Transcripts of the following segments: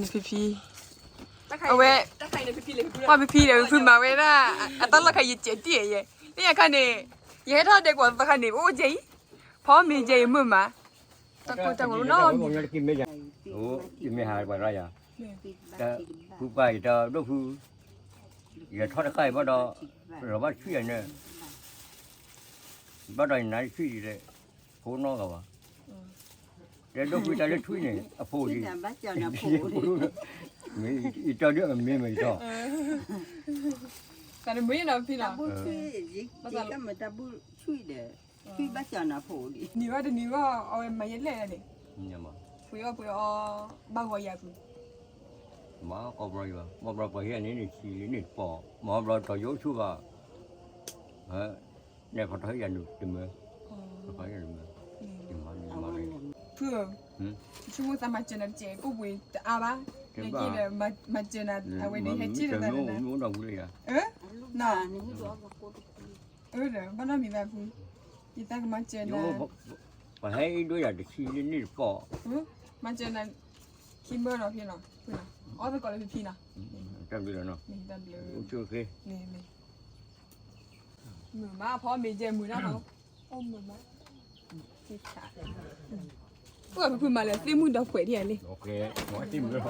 นี่พี่เอาไว้ตะไคร้เนี่ยพี่เลยพี่เลยพี่มาไว้น่ะอ่ะตอนละใครยิเจติเย่นี่คันนี่เย่ท่าเด็กกว่าตะคันนี่โอ้เจพอมีเจมึงมาตะกูจังรู้เนาะ ผมยังกินไม่ยังโอ้กินไม่หายไปไรอ่ะแต่ผู้ไปจะดูผู้อย่าทอดไข่บ่ดอเราบ้านช่วยเนี่ยบ้านใดไหนช่วยเลยโคน้องกับว่าเดี๋ยวดูผู้จะเล่นช่วยเนี่ยอภูดีมีอีเจ้าเรื่องมีไม่ต่อแต่ไม่ยังพี่นะ不吹，这个没得不吹的，吹把脚拿破的。你ว่าเอามาเย็นเลยนี่ เนี่ยมา 不要บ้างว่าอยาก มาก็บริวารมาบริวารเฮียนี่ชีนี่ปอมาบริวารต่อยชูว่าเนี่ยเขาทำยันดูดิมั้ยเขาทำยันดูมั้ยดิมาเลยเพื่อช่วงสมัยเจนเจกูวิ่งอาบ้าเนี่ยกินเลยมาเจนเอาไว้ในให้จีนเลยนะนู้นเราเลยอ่ะน่ะเดี๋ยวบ้านเรามีแบบนี้อีตาก็มาเจนนะไปให้ด้วยอย่างชีนี่ปอมาเจนนะคิมเบอร์เนาะพี่เนาะพี่เนาะอ๋อแต่ก่อนเลยพี่นะจำได้แล้วเนาะนี่จำเลยโอเคนี่มือมาพอมีเจมือแล้วเนาะโอ้มือมาที่ขาเพื่อพูดมาเลยที่มือดอกเขยที่ไหนเลยโอเคหัวจิ้มด้วย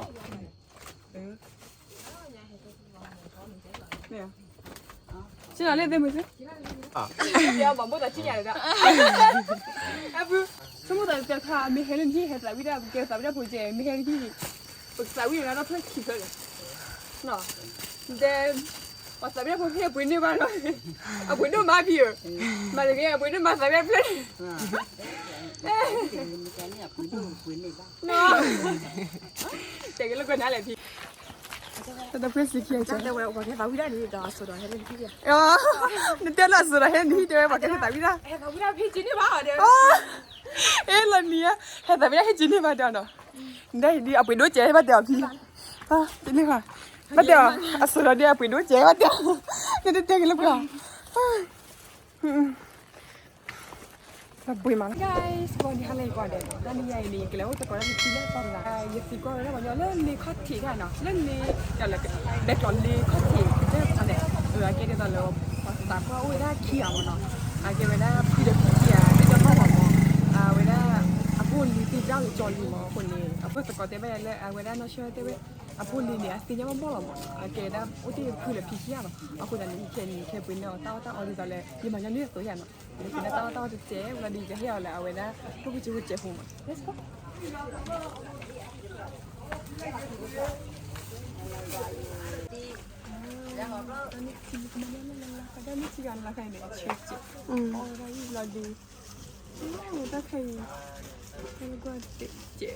เนี่ยใช่ไหมเล่นได้ไหมสิเดี๋ยวบอกว่าจะชี้ใหญ่เลยจ้ะพูสมมติจะทำมีเฮลินที่เฮสาวิดาเกี่ยวกับวิดาผู้เจมีเฮลินที่ปรึกษาวิธีแล้วเพื่อคิดเลยเนาะเดี๋ยวว่าสาวิดาผู้เพื่อปุ่นนี่บ้านเลยเอาปุ่นนู่นมาพี่มาเลยเนี่ยปุ่นนู่นมาสาวิดาเพื่อนเนาะเด็กแล้วก็น่าเลยพี่แต่เพื่อนสิเขียนจังแต่ว่าว่าแค่สาวิดานี่ดาสุดเลยเฮลินที่อ๋อนี่เดี๋ยวล่าสุดเฮลินที่เดี๋ยวว่าแค่สาวิดาสาวิดาพี่จีนี่บ้าเดี๋ยวละเนี่ยเฮ้ยแต่ไม่ได้ให้จีนี่มาเดี๋ยวเนาะได้ดีเอาไปดูเจ๊มาเดี๋ยวพี่จีนี่ค่ะมาเดี๋ยวสุดแล้วเดี๋ยวไปดูเจ๊มาเดี๋ยวเดี๋ยวกันแล้วกันแบบบุยมั้ง guys ก่อนที่อะไรก่อนเดี๋ยวด้านนี้ใหญ่นี่ก็แล้วแต่ก่อนที่เล่นตอนไหนยี่สิบก่อนแล้ววันนี้เล่นนี่ข้อถี่ได้เนาะเล่นนี่กันแล้วเด็กก่อนนี่ข้อถี่เล่นอะไรเกเดี๋ยวตอนเราพอสตาร์ทก็โอ้ยได้เขียวมันเนาะเกเวลาพี่เด็กเขียวเดี๋ยวจะเข้าหัวมอเวลาพูดลีตีเจ้าหรือจอลีมอคนนี้พูดสกอตเต้ไปเลยเวลาน้องเชื่อเต้ไปพูดลีเนี่ยตีเนี่ยมันบ่หรอกเกด้โอ้ที่คือเลยพี่เขี้ยเนาะคนนั้นแค่เป็นเนาะเต้าเอาดีตอนเลยยี่มันยังเลือกตัวอย่างเนาะกินเต้าจะเจ๊เวลาดีจะเที่ยวแล้วเวลาพวกพี่จะพูดเจ๊หัว let's go แล้วก็ตอนนี้ทีมันนั่นละก็ได้ไม่กี่วันละใครเนี่ยเช็คจิอะไรเราดีไม่ได้ใครก็เจ๊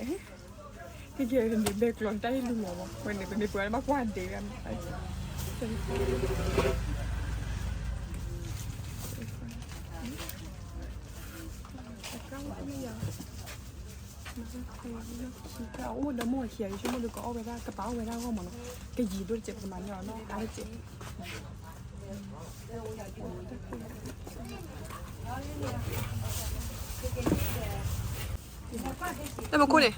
ที่เกี่ยวกับเด็กหล่นใต้ลุงหมอวันนี้เป็นเด็กวัยมากกว่าเด็กกันโอ้เดี๋ยวมั่วเขียนชั่วโมงเดียวก็เอาไปได้กระเป๋าไปได้ก็หมดก็ยีด้วยเจ็บประมาณนี้เนาะอะไรเจ็บแล้วมาคุยดิ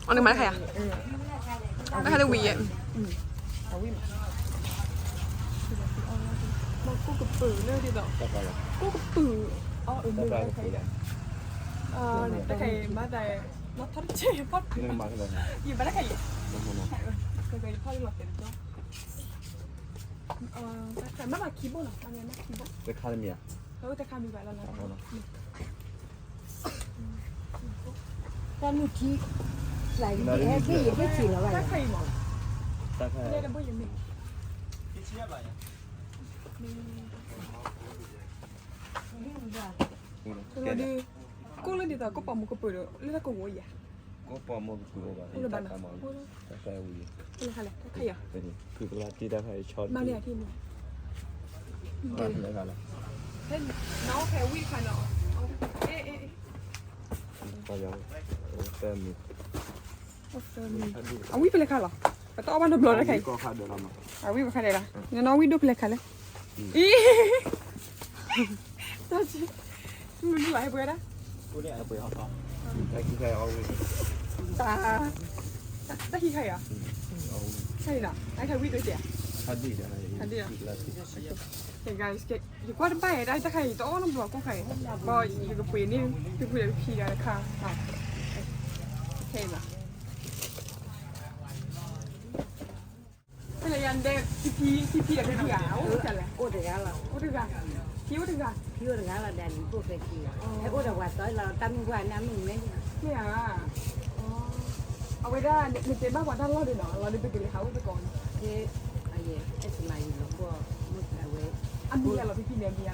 อันนี้มาใครอ่ะไม่ใครเลยวีอ่ะเอาวีมากูกับปืนเลยดิต่อกูกับปืนอ๋อมือใครแต่ใครมาแต่มาทัดเจ็บพัดอยู่มาได้ใครเคยพ่อที่หลับเต็มจ้ะแต่ไม่มาคีย์บอร์ดหรออันนี้ไม่คีย์บอร์ดแต่คาเดเมียแต่คามีแบบแล้วนะแต่ลูกที่ไหลที่แอร์ที่ยังไม่ฉีดแล้วแต่ใครหมอแต่ใครเนี่ยเราไม่ยังมีที่เชี่ยไปเราดีกูเลยดีแต่ก็ปอมกูเปิดเลยแล้วก็หัวใหญ่ก็ปอมกูก็แบบกูเลยบ้านนะแต่ใครวีกูเลยใครเลยใครอ่ะคือเวลาที่ได้ใครช็อตมาเนี่ยที่นี่มาที่ไหนกันล่ะเฮ้ยน้องแค่วิ่งค่ะน้องก็ยังเติมมีเอาวิ่งไปเลยค่ะเหรอแต่ต้องเอาบ้านดับร้อนนะใครก็ขาดเดินมาเอาวิ่งไปค่ะเดี๋ยวละงั้นน้องวิ่งดูไปเลยค่ะเลยอีน่าจิมันไหลไปนะกูเนี่ยเอาไปเอาต่อแต่ที่ใครเอา ตาที่ใครอ่ะใช่น่ะไอ้ใครวิ่งตัวเสีย Hadi잖아. Hadi야. Hadi야. Hey guys, you got to buy it. I take it all on block. Okay. Boy, you can put it in. You put it here in the car. Okay, lah. Cái này anh đem TP là cái gì à? Ủa trời ạ. Ô được gà là Ủa được à? Thiếu được à? thiếu được gà là đèn của cái gì thế ô được quạt tới là tâm qua năm mình đấy Thế à? Ở đây ra, mình tìm bác quả đang lo được nó, lo được cái gì hảo cái con. thế ai vậy cái gì này nó qua mất là vậy Anh đi là TP này đi là.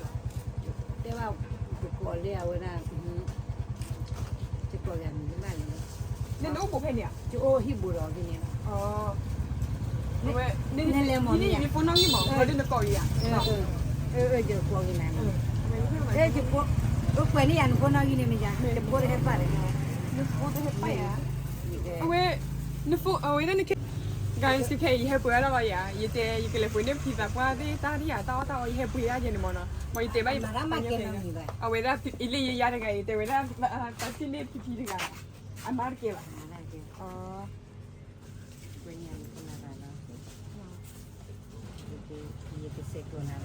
thế vào cái quả leo vậy nè cái quả gần cái này Nên nó cũng phải nhỉ? chứ ô hi bù rồi cái này Nên phone nó như mỏng, rồi đến nó coi à? giờ quả cái này thế chứ quả ước quay đi ăn con nói gì này mình chả để bố để hết phải Nó phone nó hết bay à? Nó phone, nó cái guys cái gì hết bữa đó rồi à? Vậy thì cái là phone nó thì là qua đi ta đi à tao hết bữa gì nữa mà nó, mà vậy bay mà nó mà cái gì vậy ở đây ít lý do cái thì vậy ta xin đi thì cái anh bảo cái là quay nhà con là đó cái xe con nào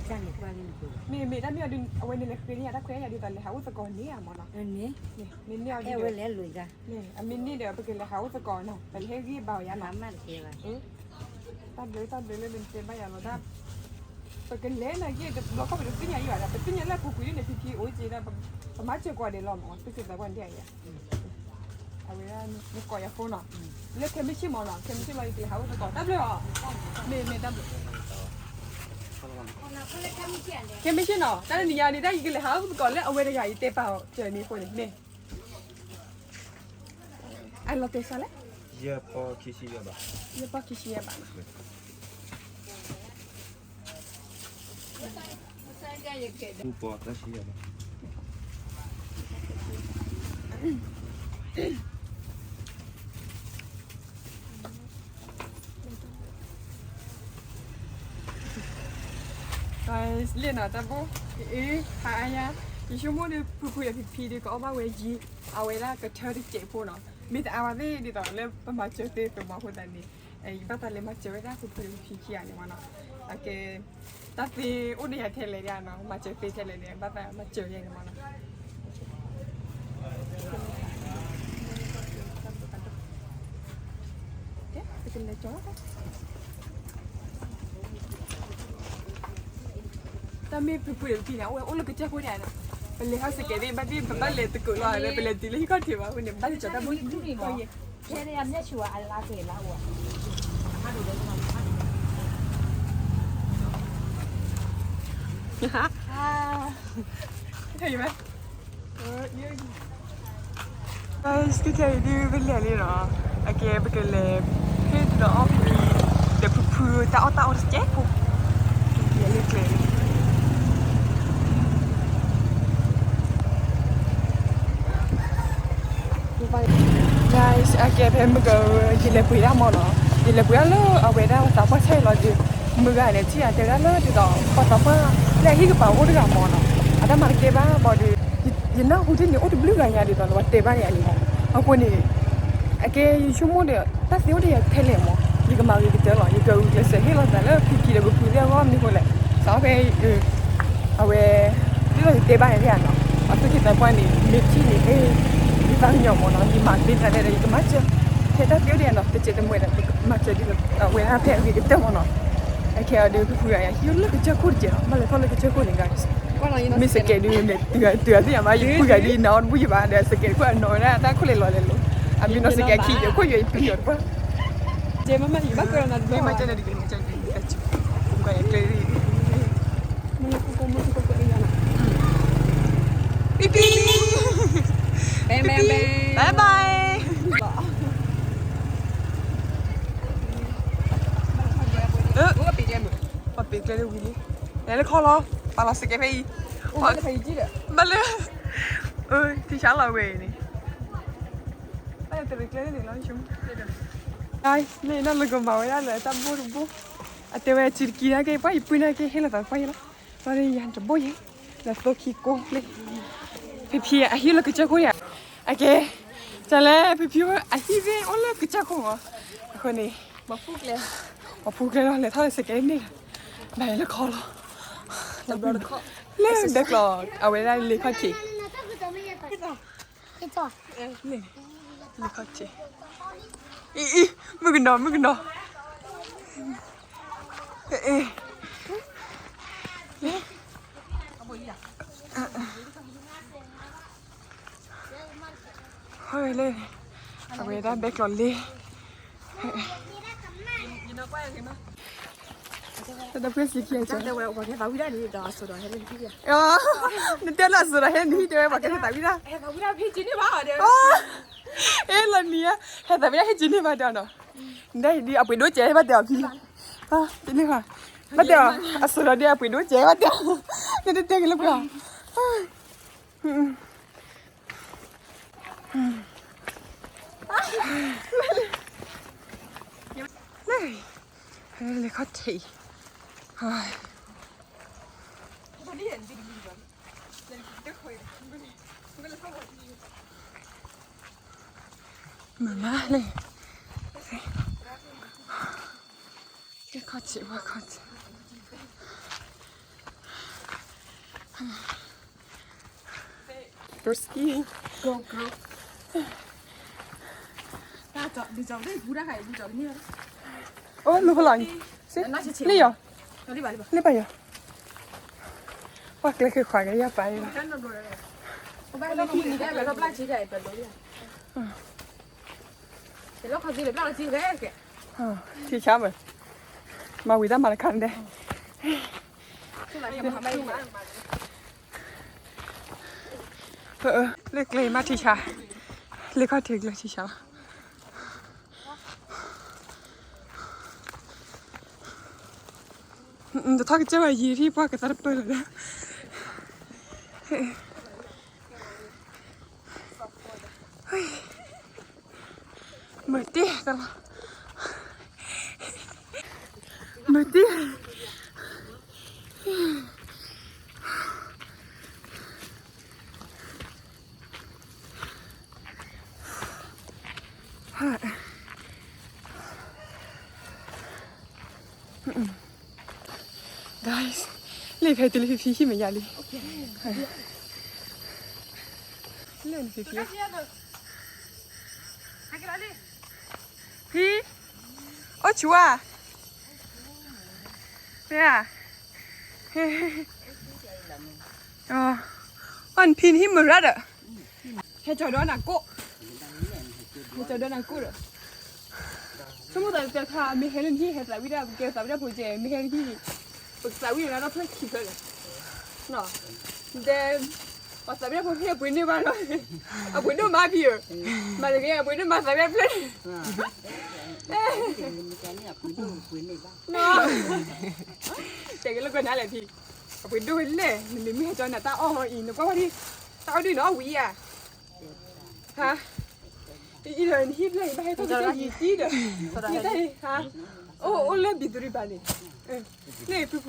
trang này qua lên được mình đã nhớ đi ở bên này cái nhà đã khỏe nhà đi tận là hậu còn ní à mà nó nè mình nhớ đi theo lẽ lùi ra nè mình đi được cái là hậu còn nào tại hết ghi bảo giá mà kia là ta đợi lên trên bây giờ nó đã cái lẽ này cái nó có phải được cái nhà gì vậy cái nhà là phụ quý này thì ôi chị là mà chưa qua để làm mà cái là quan điểm vậy ở đây nó coi ở phone nào lấy cái mấy chiếc món nào cái mấy chiếc này thì hậu còn đáp được mình đáp được cái mấy chiếc nào ta đi nhà đi đây cái là hậu còn lấy ở bên đây cái bao trời này phone này anh lo tiền sao đấy Iya po kisiya ba? Iya po kisiya ba? Upo kasiya ba? Guys, liên ở ta bố hai nha. Thì chúng muốn đi phụ phi đi có bao gì, ao là cái chơi đi chạy phụ nó. Mình ao đi đó lên mà chơi đi tụi mà phụ đàn đi. Ai bắt ta lên mà chơi ra phụ phi kia này mà nó. Cái ta thì ôn đi hayเลยnó mà chơi phiเลยเนี่ยbắt ta mà chơi này mà nó. Cái này chó đó. Ta mi phụ phi nào, ôn là cái chơi phụ này nó. Bây giờ sẽ kể đi bắt đi bắt lên từ cửa rồi bây giờ đi lấy con thì mà bây giờ bắt đi cho ta muốn đi coi gì thế này em nhớ chùa ăn lá kể lá uổng mà đủ đấy hả thấy gì vậy cái chơi đi bên lề đi rồi ok bây giờ là cái đó để phụ tạo chết không để lên kể guys, okay, then we go. Jile puya mo no. Jile puya lo, awe da ta pa chai lo ji. Mga ne chi a te da lo di do. Pa ta pa le hi ka pa o da mo no. Ada mar ke ba bo di. Yina hu ti ni o di blue ga ya di do lo te ba ya ni mo. A ko ni. Ake shu mo de ta si o de ya te le mo. Yi ka ma yi te lo, yi ka u le se hi lo da lo pi ki de bu pu le ngo ni ko le. Sa be awe di lo te ba ya no. A tu ki ta pa ni mi chi ni đi vào nhau mà nó đi mặc đi ra đây là cái mắt chưa thế đó kiểu đèn nó cái chuyện mày là mắt chưa đi là quên hai phe cái tên mà nó cái kia đi cái phụ này hiểu là cái chơi cút chứ mà lại thôi là cái chơi cút này guys mình sẽ kể đi mình từ thì mà phụ cái đi nó vui gì bạn để sẽ kể qua nói ra ta có lẽ nói luôn à mình nó sẽ kể khi được có gì bây giờ quá chị mà gì bắt cơ là mình mà chơi này đi chơi này cũng cái chơi đi mình cũng đi ra pipi bye bye bị cái đâu vậy này nó khó lo bà là sẽ cái gì hoặc cái gì đấy bà lừa thì sáng là về này bây giờ từ cái này nó chúng đây này nó là cái màu đó là ta bố à từ về chỉ kia cái phải bữa nay cái hay là tao phải đó và đây anh chụp bố vậy là tôi khi cô lên phi à hiểu là cái chơi cô à ok จะแล้วพี่ว่าไอ้ที่เว้ยโอ้เลยกิจของอ่ะคนนี้ มาพูดเลย มาพูดกันแล้วเลยถ้าสเก็ตนี่ไหนละคอละ จะบล็อกเขา เล่นเด็กหรอเอาไว้ได้เลยข้อทีนี่เลยข้อทีอีมึงกันดอเอ๊ะเฮ้ยเลยเอาไว้ได้เด็กหล่อเลยแต่เพื่อนสีเขียวจัง แต่ว่าบอกแค่ตาวิดานี่ดาสุดให้เล่นพี่ อ๋อนั่นเดี๋ยวล่ะสุดเห็นที่เดี๋ยวบอกแกตาวิดา เฮ้ยตาวิดาพี่จีนี่บ้าเดี๋ยว เอ๊ะละเนี่ยเห็นตาวิดาให้จีนี่มาเดี๋ยวเนาะได้ดีเอาไปดูเจ๊มาเดี๋ยวพี่อ่ะจีนี่ค่ะมาเดี๋ยวสุดเดี๋ยวไปดูเจ๊มาเดี๋ยวเดี๋ยวเดี๋ยวกันแล้วกันเลยเขาทีเฮ้ยมาเลยเขาทีว่าเขาทีบรูสกี้ go go น่าจะดีจังเลยพูดได้ใครดีจังเนี่ย โอ้ลูกพลังสินี่เหรอ นี่บ้านี่บ้า นี่ไปเหรอว่าเกลือคือควายกันยาไป ฉันนอนดูเลยบ้านเราพี่นี่ได้แบบรับไล่ชี้ได้เป็นเลยเดี๋ยวเราขอจีเลยบ้านเราจีเลยแก ที่ช้าเหมือนมาวิด้ามาละคันเด้ ที่ไหนยังทำไม่มา เล็กเลยมาที่ช้าเล็กก็ถึงเลยที่ช้าแต่ถ้าเจ้าว่ายีที่พ่อกระตัดเปิดเลยนะเหมือนตีตลอดเหมือนตีguys เลยเพจตัวเลยพี่ที่ไม่ยาลีเล่นพี่พี่โอ้ชัวเนี่ยอ๋อวันพินที่มือรัดอะให้จอดด้วยนะกูให้จอดด้วยนะกูเหรอสมมติแต่ถ้ามีเฮลินที่เห็นสายวิดาเกี่ยวสายวิดาผู้เจมีเฮลินที่ปรึกษาวิดาแล้วเพื่อนคิดเลยเนาะแต่พอสายวิดาผู้เพื่อนปุ่นนี่บ้านเลยเอาปุ่นดูมาพี่เหรอมาเลยปุ่นดูมาสายวิดาเพื่อนเนาะแต่ก็แล้วก็นั่นแหละพี่เอาปุ่นดูเลยมันไม่ให้จอดหน้าตาอ้ออีนึกว่าที่ตาดีเนาะวิอ่ะฮะอีเดินฮิตเลยไปให้ต้องจะยีจีเด้อยีได้ฮะโอ้เล่นบิดรีบานี่เล่ปุ๊บ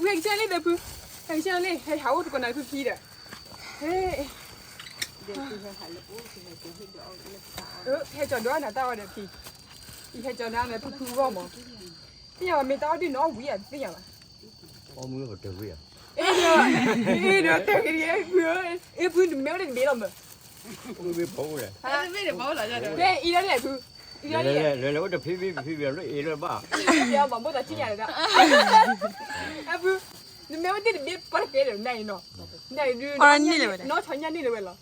เพ่งเช่นเล่นแบบปุ๊บเพ่งเช่นเล่นให้เขาทุกคนนั่งปุ๊บพี่เด้อเฮ้ให้จอดด้วยนะตาว่าเด้อพี่อีให้จอดนะปุ๊บปุ๊บว่ามั้งที่ยังไม่ตาดีเนาะวิอ่ะที่ยัง có mưa vào trời vậyเดี๋ยวแต่กันยังเพื่อเพื่อนไม่ได้เบี้ยหรอกมั้ง mưa biết phố rồi ไม่ได้บอกหรอกจ้ะเดี๋ยว เฮ้ยอีนั่นแหละปุ๊บอีนั่นแหละ เลยแล้วจะพี่เบียร์เลยเลยบ้า เดี๋ยวบอกว่าจะชี้อะไรกันปุ๊บนี่ไม่ได้เบี้ยปะเกลือไหนเนาะไหนดูน้องชอนยันนี่เลยเหรอ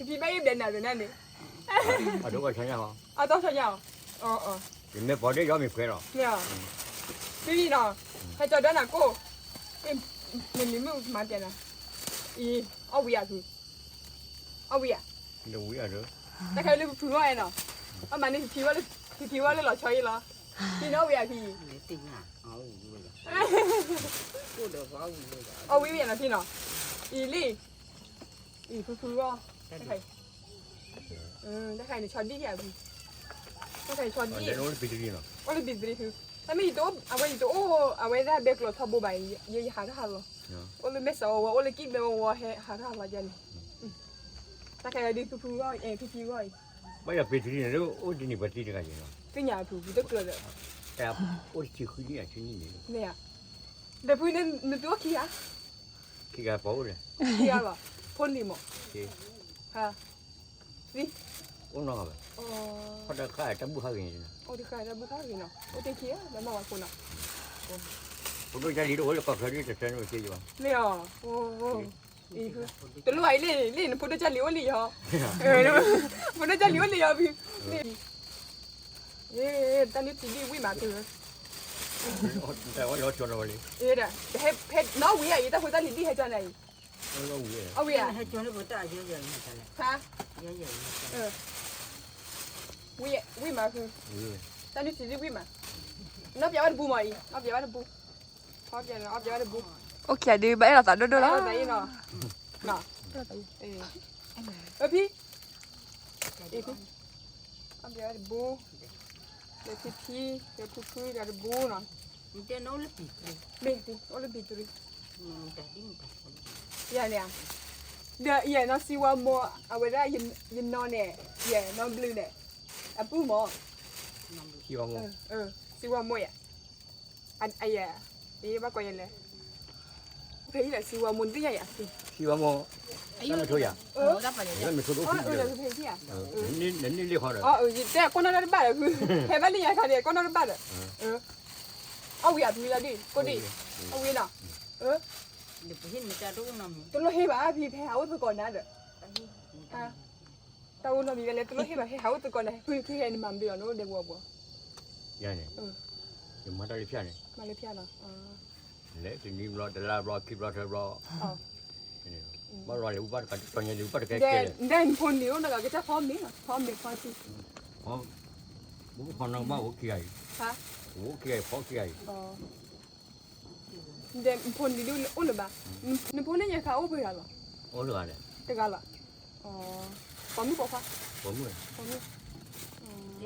พี่ไม่ได้เบี้ยไหนเลยนั่นนี่ à đúng rồi thấy nhau không อ่ะต้องชอนยันthì mấy bỏ đấy gió mình quay rồi เนี่ยพี่เนาะให้จอดด้านหน้ากูมันมีมือมาเดี๋ยวนะอีเอาวิอาคือเอาวิอา đâu quý à nữa แต่ใครเลยพูดว่าไงเนาะเอามันนี่พี่ว่าเลยหล่อชอยเหรอพี่น้องวิอาพี่เอาวิอานะพี่เนาะอีลี่อีพูดว่าได้ใครได้ใครเนี่ยชอนดี้อ่ะพี่ได้ใครชอนดี้ để nó bị gì nào ว่าเลยบิดเลยคือแต่ไม่ตัวเอาไว้ตัวโอ้เอาไว้ได้เบกรถทับบุบไปยี่หาท่าหรอว่าเลยไม่สาวว่าเลยกินไปว่าหาท่าละยัน大概的皮皮个，皮皮个，不要别提了，我今年不提这个人了。跟伢皮皮都割的，哎，我去回去去你那没呀？那皮那多起啊？去个包了。起啊了，碰你么？去。哈？你？我那个。哦。他这开这不好人呢。我这开这不好人呢，我得起啊，那么晚过呢。我都家里头我就搞出来这真是解决吧。没有，哦。อีกตัวรวยเล่นพุทธเจ้าเหลียวเหลียวพุทธเจ้าเหลียวเหลียวพี่ตอนนี้ตีดีวิ่งมาคือ แต่ว่าเราชวนเราเลย เด้อเฮ็ดน้องวิ่งอ่ะแต่คนตอนนี้ดีให้จังไหน เราวิ่ง เอาวิ่งอ่ะ ให้จนบ่ตาเยอะๆนี่แหละ ฮะ เยอะๆ วิ่งมาคือตอนนี้ตีดีวิ่งมาน้องเปียว่าบูมาอีน้องเปียว่าบูพอเปียน้องเปียว่าบูโอเคดีไปแล้วต่อดูแล้วไปเนาะเนาะพี่อีพี่น้องเปียว่าบูเดี๋ยวพี่เดี๋ยวพูดเดี๋ยวบูเนาะ มันจะโน้ลปิดเลย ไม่ดิโอ้เลยบิดเลย มันจะดิ้นไป เนี่ยเดี๋ยวน้องซีว่าโมเอาไว้ได้ยินนอนเนี่ยน้องบลูเนี่ยอ่ะปูหมอ 希望我 ซีว่าโมอ่ะอันไอ้นี่บ้าก็ยังเลยเฮ้ยแต่ซีว่ามุนที่ใหญ่อ่ะสิ 希望我那么抽呀那么抽都可以 เดี๋ยวคือเพลงที่อ่ะ 你厉害了 แต่คนนั้นได้บ้าเลยคือเห็นไหมนี่ยังค่ะเนี่ยคนนั้นได้บ้าเลยเอาวิ่งดูแล้วดิก็ดิเอาวิ่งอ่ะเดี๋ยวเห็นมันจะรู้น้ำ ตัวเราเห็นว่าพี่แพ้เอาตัวก่อนนะเด้อตัวเรามีกันเลยตัวเราเห็นว่าให้เอาตัวก่อนเลยคือเห็นมันเดียวนู้นเดี๋ยวบัว yani nhưng mà đây là này มาเลยพี่อ่ะ lẽ thì ni lo de la lo kip lo de lo mà lo là bắt cái con nhà bắt cái ได้คนเดียวนะก็จะพร้อมนี้พร้อมเด็กพร้อมที่ bố con nó bao kia ฮะ bố kia phó kia เด็กคนเดียวอุ่นหรือเปล่านี่พวกนี้ยังเขาอุ้มไปหรอ ô lửa này เด็กอะไรพร้อมมีบอกว่า có mười พร้อมมี แก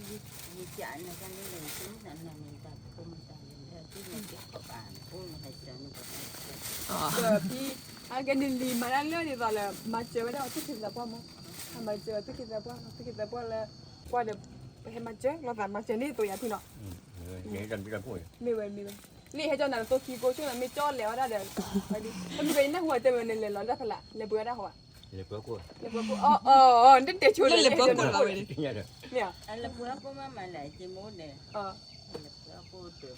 ยิ่งจ่ายในการเลี้ยงชีวิตนั่นนั่นนี่แต่ก็ไม่ได้เลยที่มันเก็บกับอ่านพูดให้เจอนี่ก็ได้ พี่อาการดีมาแล้วเรื่องนี้ตอนเลยมาเจอไม่ได้ทุกทีจะพ่อมั้งมาเจอทุกทีจะพ่อเลยพ่อเดี๋ยวไปให้มาเจอเราแต่มาเจอนี่ตัวอย่างพี่เนาะ vậy làm cái phổi มีเว้ยนี่ให้เจ้าหน้าตัวขี้โกช่วยไม่จอดแล้วได้เดี๋ยวไปดิมันเป็นนักหัวเต็มเลยเลยเราได้พละเลยเบื่อได้หัว เลยbữa cuối เลยเบื่อนี่เตะชวนเลยเบื่อกูเลย nghe được เนี่ย อันละเพื่อก็มาหลายจิโมดเนี่ยอันละเพื่อก็เดือ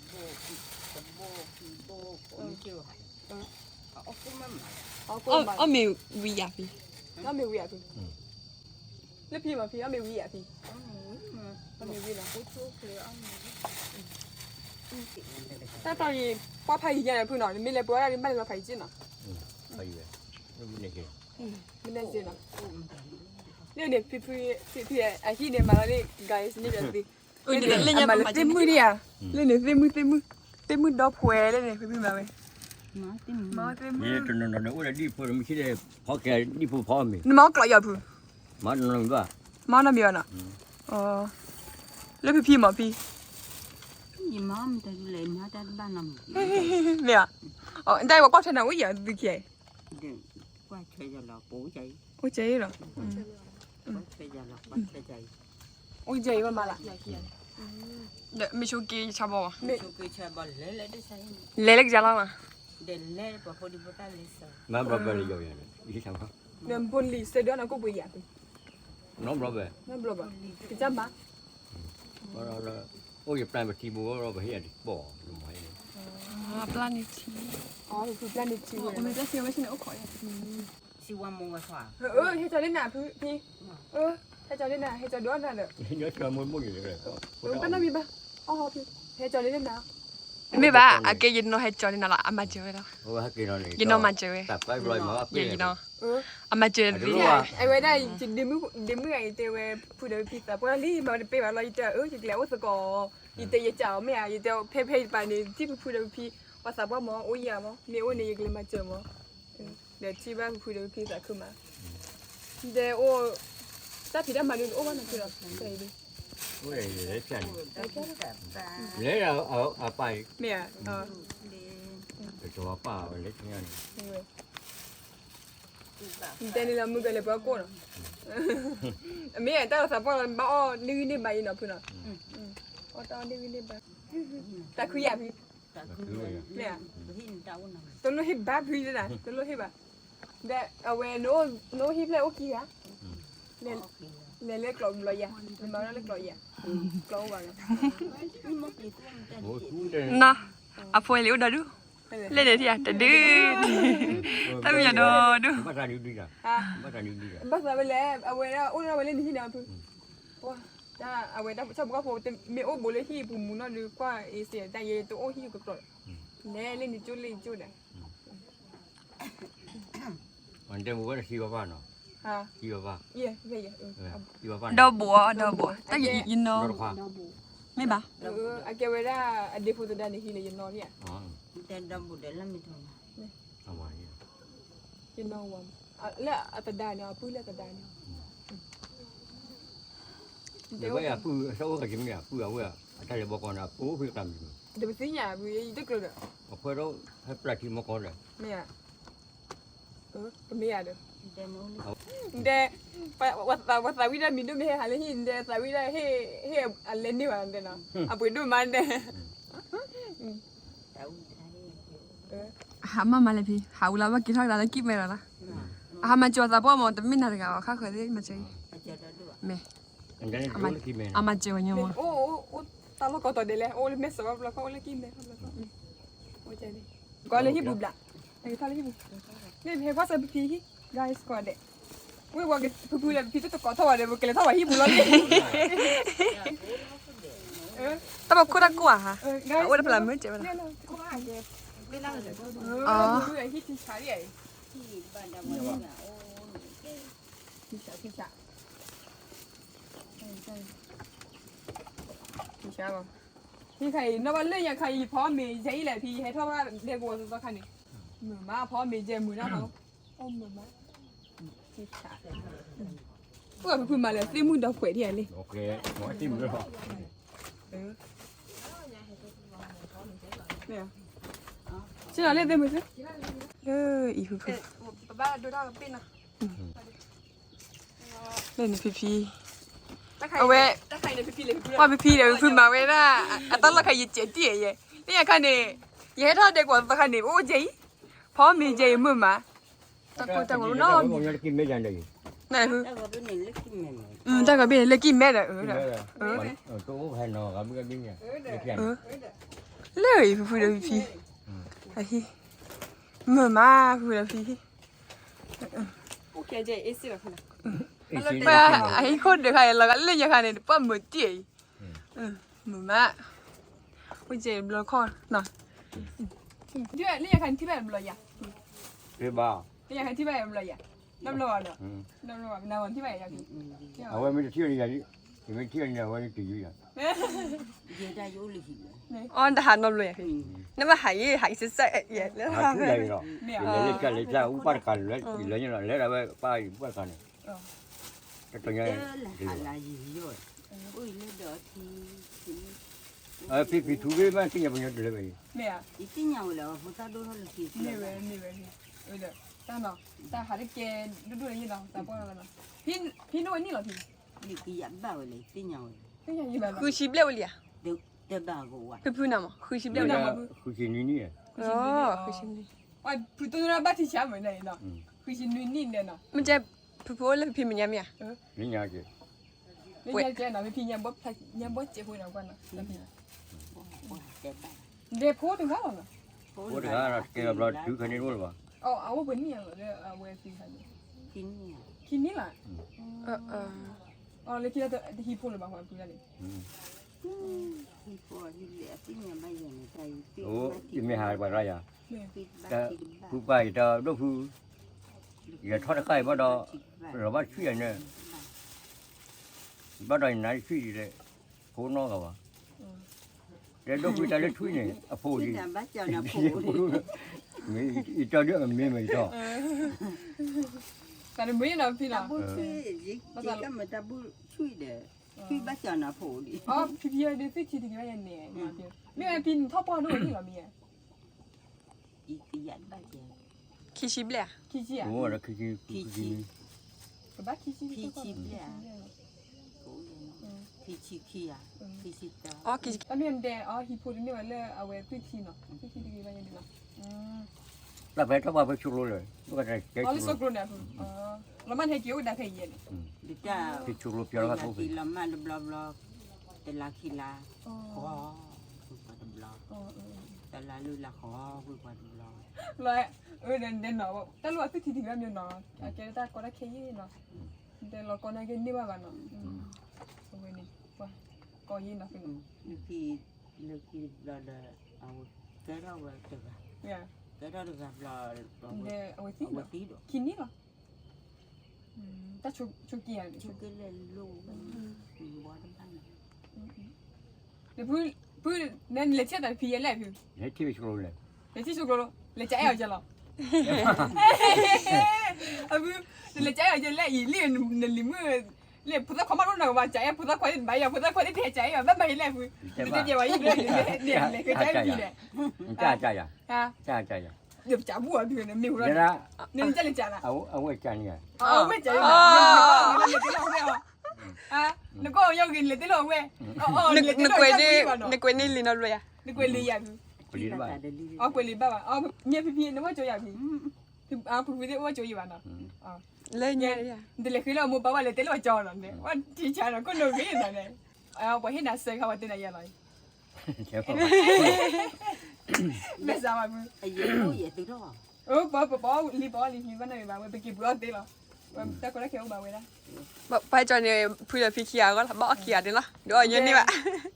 โบผมเชื่อเอาก็มา อ๋อมีวิยาพี่ น้ำมีวิอ่ะพี่แล้วพี่มาพี่น้ำมีวิอ่ะพี่ เอาหมูมา น้ำมีวินะ ผู้ช่วยคือเอาหมู แต่ตอนนี้ป้าพายยังไงพี่เนาะมีเลยเบื่อได้ไม่ได้เราพายจีนเนาะ phải vậy nó bên này kìa ไม่ได้จีนเนาะเนี่ยพี่ไอ้ที่เนี่ยมาแล้วนี่ guys นี่แบบดิมาเลยเต็มมือเนี่ยเล่นเนี่ยเต็มมือดอกแผลเลยเนี่ยพี่มาไหม มาที่หมู มาเต็มมือ นี่nó là đi phụ mình chỉ để phó kia đi phụ phó mình นี่มากลายพี่ mà nó làm gì มาหน้าเมียน่ะแล้วพี่มาพี่ ยี่ม้ามันจะเลยมาจากบ้านน้ำ เนี่ยได้ว่าป้าชนะว่าอย่างดีแค่ เดี๋ยวว่าเชยจะหลอกปูใจ โอ้ยใจเหรอ เชยจะหลอกบัดใจ โอ้ยใจมันมาละเดี๋ยวมีชูกีชาบอ ไม่ช่วยเชยบอลเล่ได้ใช่ เล็กๆจะล่ะมา เดินเล่ปะพอดีพอได้เลยสิ mà bro về rồi vậy đi sao không เนี่ยบนลีเสด็จนะก็ไปอย่างพี่ nó bro về นั่นบล็อกพี่จำปะ nó ôi dịp này mà khi bố nó phải hiện bỏ đúng rồi ปลานิที อ๋อคือแปลนิชิวเลยมันจะเสียไม่ใช่เนื้อขอย ชื่อว่ามัวขวา ให้เจ้าเล่นหนาพี่ให้เจ้าเล่นหนาให้เจ้าด้วนหนาเด้อ nhớ cho muốn gì rồi ก็น่ามีปะอ๋อพี่ให้เจ้าเล่นหนา ไม่บ้าอาเกยินโนให้จอนี่น่ะละอามาเจอแล้ว ôi hát kia nó này ยินโนมาเจอ tập cái rồi mà ยิน kia โนอามาเจอพี่ ไอ้ไว้ได้จิตดิมือไอ้เตวผู้เดินพี่แต่พอลี่มาไปว่าเราจะจิตแล้วสกออีเตยเจ้าไม่อ่ะอีเตวเพ่ไปนี่ที่ผู้เดินพี่ว่าสับว่าหมอโอ้ยหมอมีโอ้นี่ยังเลยมาเจอหมอเดี๋ยวที่บ้านผู้เดินพี่จะขึ้นมาเดี๋ยวโอ้ถ้าพี่ได้มาดูโอ้ว่านั่นคืออะไรดิ ôi lấy tiền แต่แค่แบบตา lấy ở bài เมีย để cho bà lấy tiền แต่นี่ละมึงก็เลยบ่ก่อนเมียแต่สะพอบ่อ้อนี่ใบเนาะพุ่นเนาะอ๋อตอนนี่ใบแต่คืออย่าพี่ เนี่ย ตัวนู้นฮิบแบบพี่นะตัวนู้นฮิบอ่ะแต่เอาไว้โน้ฮิบเลยโอเคอ่ะเนี่ยเล็กกลมเลยอ่ะมันมาแล้วเล็กกลมอ่ะกลมว่ะ นะอ่ะพอยเลี้ยวดาดูเล่นเดี๋ยวที่อ่ะแต่ดื้อถ้ามีอย่าดู bắt ra đi đi à อ่ะ bắt ra đi đi à บ้าสาวไปแล้วเอาไว้แล้วอุ้นเอาไว้เล่นที่ไหนพุ่งว้าจ้าเอาไว้ได้ชอบก็พอแต่ไม่โอ้โบเลยที่ปุ่มมุนนั่นหรือกว่าเอเชียแต่ยังตัวโอ้ที่อยู่กับกลมเนี่ยเล่นจุดอ่ะ còn đây mua cái gì vào nó ฮะ gì vào vào เย่เย่ gì vào vào ดอกบัวแต่ยินโน nó khoa ไม่บ้า อาเกเวด้าอดีตพูดได้ในที่เลยยันนอนเนี่ย đó แต่ดำบุเดลัมไม่ทน à ngoài ยันนอนวันแล้วตัดได้เนี่ยพูดแล้วตัดได้เนี่ย để bây giờ phu sau cái gì nhỉ phu ở quê à ta để bỏ con à phu việc làm gì เดี๋ยวไปซื้อยาไปยึดกระเดา ở quê đó hay là chỉ một con rồi ไม่อ่ะก็ไม่อ่ะเด้อ แต่โน้น เดวัดสาวิดามีดูไม่ให้หาเลยหินเดสาวิดาให้อะไรนี่วะเดนะอ่ะไปดูมันเด แต่อุ้ยไทย หามาเลยพี่หาอุลาว่ากินเท่าไหร่แล้วกินไม่ละหามาจวดตาป้อมแต่ไม่น่าจะเอาข้าเคยได้มาเจอ อาจจะได้ด้วย แม่ anh đây nó cái mền เอามาเจอวันยังวะ โอ้ตาลูกก็ต่อเดเลยโอ้เมสว่าแล้วก็เลยกินเลยโอ้ใจดิก็เลยที่บุบละไอ้ท่าเลยที่บุบนี่เห็นว่าสาบิพี่ guys ก็เด็กเว้ยว่ากันพูดเลยพี่ตัวก่อท่อเดี๋ยวกันเลยท่อว่าที่บุบแล้วนี่ แต่บอกคุณรักกว่าฮะ guys ว่าพลังมือเจ็บละ เนี่ยก็ว่าเก็บ เวลาเราจะดู อ๋อดูไอ้ที่ใช้ไอ้ ที่บ้านดำเนี่ยโอ้ ที่ใช้ใช่ป่ะพี่ใครนวันเรื่องอย่างใครพร้อมมีใช่แหละพี่ให้ท่าว่าเรียกว่าสักคันนี่เหมือนมาพร้อมมีเจมือหน้าเขาโอ้เหมือนมาที่ใช้เพื่อพูดมาเลยซิมุนดอกเขยที่ไหนเลย ok nói tim rồi เนี่ยใช่เราเล่นได้ไหมจ๊ะ อีฟูฟู บ้าดูได้กับปิ้นนะ เล่นพี่ เอาไว้ถ้าใครในพี่เลยพี่ ว่าพี่เดี๋ยวพี่มาเว้ยนะอ่ะตอนเราใครยิเจ็ดที่เย่นี่ยังคันนี่ยังให้ท่าเด็กกว่าตอนคันนี่โอ้เจ๊พอมีเจ๊มือมาตะกูตะกูนอน con nhớ kim mấy giờ đây ไหนคือ แล้วก็เป็นเล็กที่แม่ แต่ก็เป็นเล็กกินแม่เลยtôi hay nó gặp cái bên này cái เลยฟูเดี๋ยวพี่ไอ้มือมาฟูเดี๋ยวพี่ โอเคเจ๊เอซี่แบบนั้น ไปไอ้คนเดี๋ยวใครเราก็เล่นยังไงเนี่ยป้ามือเจ๊มือมาโอ้เจ๊บล็อกคอเนาะ ที่แบบนี่ยังใครที่แบบเลยอ่ะ cái bao นี่ยังใครที่แบบเลยอ่ะน้ำร้อนเนาะน้ำร้อนน้ำร้อนที่แบบอย่างนี้ ở quê mới chưa đi vậy thì mới chưa đi quê kỳ vậy เยอะได้ยุ่งเลยหิว อ๋อแต่หันมาเลยนั่นมาหายเสียๆอย่างแล้ว à cứ đây rồi lấy cái cũng bắt cần lấy như là lấy ra ba bắt cần cái tôi เอ nghe อละหาลายอยู่อุ้ยเลือดดที่ พี่ถูกไหมที่ยังไม่ได้เลย เนี่ย อีที่เหนียวแล้วพุทธดูเขาเลยที่ นี่เว้ยนี่เว้ยเออเด้อตาเนาะตาหาได้เกณฑ์ดูอะไรยี่เนาะตาป้อนอะไรเนาะพี่นู่นนี่เหรอพี่ นี่กี่ยับบ่าวเลยที่เหนียว พี่ยังยี่แบบ คือชิบเร็วเลยอ่ะ เดี๋ยวบ่าวกูอ่ะ คือพูดนำอ่ะคือชิบเร็ว คือกินนี่ อ๋อคือชิบเลย ว่าพูดตัวนั้นบ้าที่ช้าเหมือนไหนเนาะคือชินนู่นนี่เนี่ยเนาะ มันจะพูดแล้วพี่มันยังไง นี่ยาจี นี่ยังเจ๊เนาะพี่ยังบ่เจ็บหัวเนาะกันเนาะ เดี๋ยวบ่าว เด็กพูดถึงเขาเนาะ โอ้เดี๋ยวเราถือคันนี้รู้หรือเปล่า เอาว่าเป็นเนี่ยเหรอเด้อเอาเวทีคันนี้ กินเนี่ย คิดนี่แหละ อ๋อเลยคิดว่าจะฮีพูดหรือเปล่าความพูดอะไร ที่พอที่เหลือที่เนี่ยไม่ยังใจ โอ้ที่ไม่หายไปไรอ่ะ เนี่ย ปิดบ้า แต่ นปิดบ้าน ผู้ไปจะดูผู้อย่าทอดไข่บ่ดอเราว่าช่วยเนี่ยบ่ดอยไหนช่วยเลยโคน้องกับว่าเดี๋ยวดูผู้จะเล่นช่วยเนี่ยอ่ะผู้ ที่ ดี เนี่ยบ้านเจ้าเนี่ยผู มีอีเจ้าเดียวมันไม่ต่อ แต่ไม่เนาะพี่ ตา เนาะ บุช่วยจิก็มาตาบุช่วยเด้อช่วยบ้านเจ้าเนี่ยผูดิ อ๋อพี่เดี๋ยวสิคิดถึงว่าอย่างเนี่ยพี่ไม่พี่ท่อป้อนด้วยนี่เหรอมีอ่ะ อีกยันบ้านเจ้า เค ขี้ชิบเลย คิจิอ่ะ โอ้แล้วคือบ้าคิจิ พีชิบเลยพีชิคีอ่ะพีชิตา อ๋อขี้ ตอนนี้มันเดอ๋อฮิปโปนี่มันเลยเอาไว้พื้นที่เนาะพื้นที่ที่บ้านยังดีเนาะ แล้วไปต้องมาไปชุบเลยมันก็ได้แก่ อ๋อ ชุ ลิ บ สกุลเนี่ยแล้วมันให้เกี่ยวกับใครเย็น ดิจ้า ที่ชุบเปียแล้วก็ทุบ ทีละมันบลาบลาแต่ละคีลาขอคุยกันบลาแต่ละลุละขอคุยกันบลา เลยเดินเนาะแต่รู้ว่าพื้นที่ที่บ้านยังเนาะแกได้ก็ได้แค่ยี่เนาะเดินเราก็ได้แค่นี้ว่ากันเนาะตรงนี้ว่าก็ยี่เนาะพี่ นึกที่บลาเอาแกเราเวทกัน เนี่ย แกเราเวทบลา เดี๋ยวเอาไว้ที่ เวทีด กินนี่เหรอแต่ชุกี้อ่ะ ชุกเล่นลูกบ้านบ้าน เดี๋ยวพูดนั่นเล็กเช่นแต่พี่ยังไงพี่ เฮ้ยที่ไปชุบเลย เล็กที่ชุกโลเล็กใจเอาจะหรออ่ะพี่เล็กใจเอาจะเล่อีเลี้ยนในลิมือเลี้ยพุทธความรู้หนักว่าใจพุทธความเป็นใบอ่ะพุทธความเป็นเทใจอ่ะไม่เล่พี่เดี๋ยวจะว่าอีกเลยเนี่ยเลยคือใจพี่เลย จ้าฮะ จ้า เดี๋ยวจับบัวพี่เนี่ยนิ้วเรา เดี๋ยวนะ นี่จะเล่นจันอ่ะ เอาไว้จานเนี่ย ไม่ใจอ่ะเล่นที่เราเนี่ยอ่ะแล้วก็ยังกินเล่นที่เราเว้ยนึกเว้ยนี่ลินเอาเลยอ่ะ นึกเว้ยลีอ่ะ ไปดีบ้าง อ๋อเว้ยลีบ้าอ๋อเมียพี่นึกว่าจอยอ่ะพี่พี่ได้ว่าจอยอยู่บ้านเนาะอ๋อ เลยเนี่ย เดี๋ยวคือเราหมู่บ้านเลยเดี๋ยวเราจอดแล้วเนี่ยว่าที่ฉันก็นึกไม่ได้เนี่ยเอาไปให้น่าเสียเขาว่าที่ไหนยังไง เดี๋ยว ไม่ทราบมั้ย ไอ้ยัยโอ้ยตัว ลีบ้านไหนบ้างไปกินบัวเดี๋ยวแต่ก็ได้แค่บ้างเว้ยนะ ไปจอยเนี่ยพูดกับพี่เคียก็บอกเคียดิละเดี๋ยวเอาเงินนี่แบบ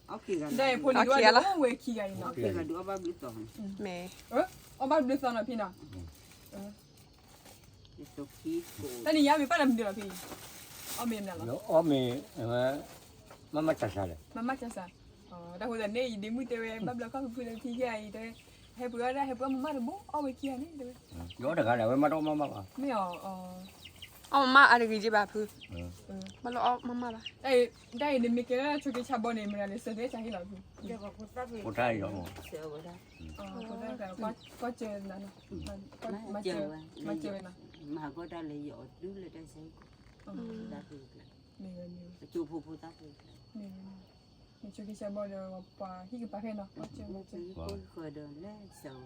เอาขี้กัน ได้พูดดีว่าเว้ยขี้กันเนาะ เอาขี้กันดูว่าบ้าบิดต่อ แม่ เอาบ้านดูซอนนะพี่เนาะ ตัวขี้โก แต่นี่ยังมีป้าลำเดือพี่เอาเมียนแล้ว เดี๋ยวอ้อมีมันมาจัดสรรเลย มันมาจะสั่งอ๋อแต่คนนี้ดีมือเตะบ้านเราก็พูดพี่แค่เตะให้เพื่อนได้ให้เพื่อนมาดูบุ๊เอาไปขี้นี่เตะ เดี๋ยวเดี๋ยวกันเดี๋ยวมาต้องมา ไม่เอาเอามาอะไรกี่จีบแบบคือมาเราเอามาละ ได้เดี๋ยวมีแค่ชุดที่ชาบอนเนี่ยมันเลยเสด็จจากที่เราพี่ เดี๋ยวก็พูดได้ พูดได้หรอ เสียวได้ ก็ได้แต่ก็เจอนะมาเจอนะ มาก็ได้เลยหยอดดูเลยได้ใช่ได้ดูเลย นี่ จูพูได้ดู นี่ชุดที่ชาบอนเนี่ยว่าที่กับป้าเพื่อนเนาะก็เจอ ก็เคยเดินแล้วเสียว